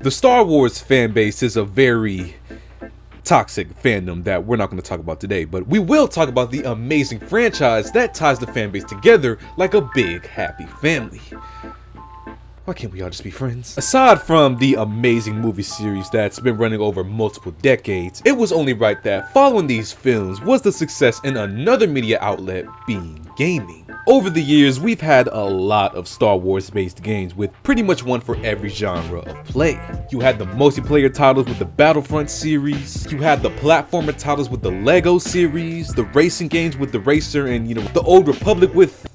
The Star Wars fan base is a very toxic fandom that we're not going to talk about today, but we will talk about the amazing franchise that ties the fan base together like a big happy family. Why can't we all just be friends? Aside from the amazing movie series that's been running over multiple decades, it was only right that following these films was the success in another media outlet, being gaming. Over the years, we've had a lot of Star Wars based games with pretty much one for every genre of play. You had the multiplayer titles with the Battlefront series, you had the platformer titles with the Lego series, the racing games with the Racer and the Old Republic with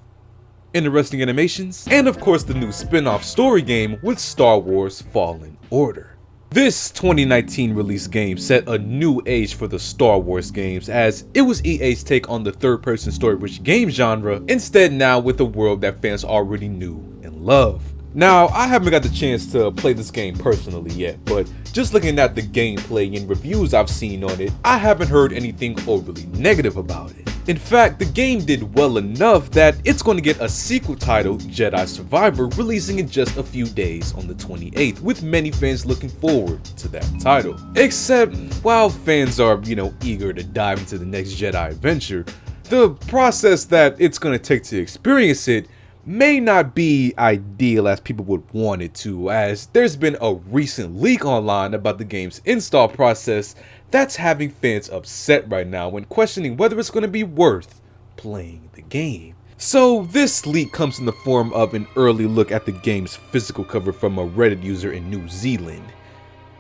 interesting animations, and of course the new spin-off story game with Star Wars Fallen Order. This 2019 release game set a new age for the Star Wars games, as it was EA's take on the third-person story-rich game genre, instead now with a world that fans already knew and loved. Now, I haven't got the chance to play this game personally yet, but just looking at the gameplay and reviews I've seen on it, I haven't heard anything overly negative about it. In fact, the game did well enough that it's going to get a sequel titled Jedi Survivor releasing in just a few days on the 28th, with many fans looking forward to that title. Except, while fans are, eager to dive into the next Jedi adventure, the process that it's going to take to experience it may not be ideal as people would want it to, as there's been a recent leak online about the game's install process that's having fans upset right now when questioning whether it's going to be worth playing the game. So this leak comes in the form of an early look at the game's physical cover from a Reddit user in New Zealand.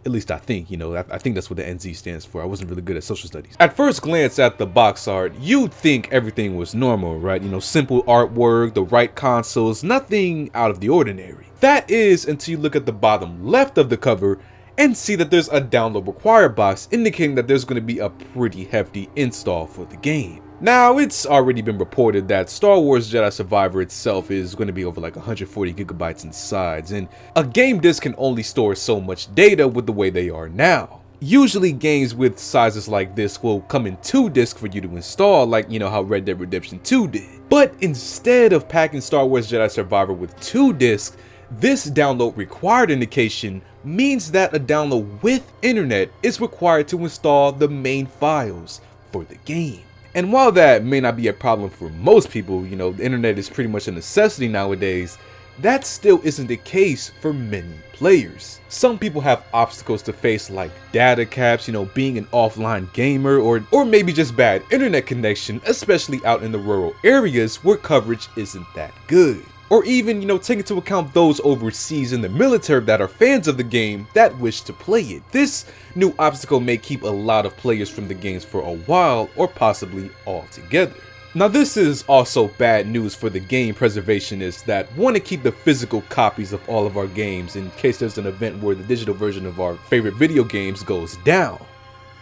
At least I think, I think that's what the NZ stands for. I wasn't really good at social studies. At first glance at the box art, you'd think everything was normal, right? Simple artwork, the right consoles, nothing out of the ordinary. That is until you look at the bottom left of the cover and see that there's a download required box indicating that there's going to be a pretty hefty install for the game. Now, it's already been reported that Star Wars Jedi Survivor itself is going to be over like 140 gigabytes in size, and a game disc can only store so much data with the way they are now. Usually games with sizes like this will come in 2 discs for you to install, like how Red Dead Redemption 2 did. But instead of packing Star Wars Jedi Survivor with 2 discs, this download required indication means that a download with internet is required to install the main files for the game. And while that may not be a problem for most people, the internet is pretty much a necessity nowadays, that still isn't the case for many players. Some people have obstacles to face like data caps, being an offline gamer, or maybe just bad internet connection, especially out in the rural areas where coverage isn't that good. Or even, take into account those overseas in the military that are fans of the game that wish to play it. This new obstacle may keep a lot of players from the games for a while, or possibly altogether. Now, this is also bad news for the game preservationists that want to keep the physical copies of all of our games in case there's an event where the digital version of our favorite video games goes down.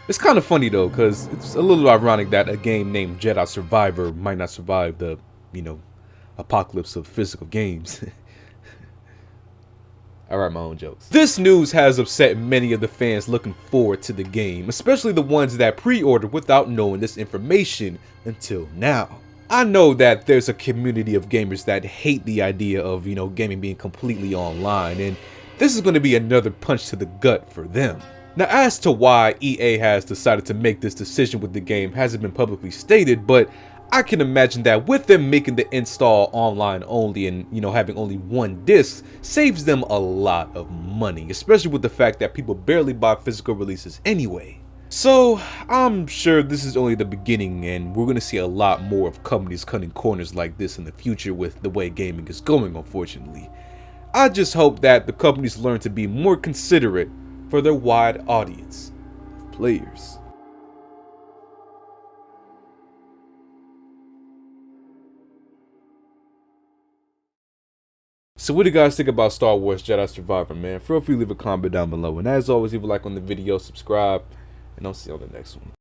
It's kind of funny though, because it's a little ironic that a game named Jedi Survivor might not survive the, apocalypse of physical games. I write my own jokes. This news has upset many of the fans looking forward to the game, especially the ones that pre-ordered without knowing this information until now. I know that there's a community of gamers that hate the idea of, gaming being completely online, and this is going to be another punch to the gut for them. Now, as to why EA has decided to make this decision with the game hasn't been publicly stated, but I can imagine that with them making the install online only and, having only 1 disc saves them a lot of money, especially with the fact that people barely buy physical releases anyway. So, I'm sure this is only the beginning and we're going to see a lot more of companies cutting corners like this in the future with the way gaming is going, unfortunately. I just hope that the companies learn to be more considerate for their wide audience of players. So what do you guys think about Star Wars Jedi Survivor, man? Feel free to leave a comment down below. And as always, leave a like on the video, subscribe, and I'll see you on the next one.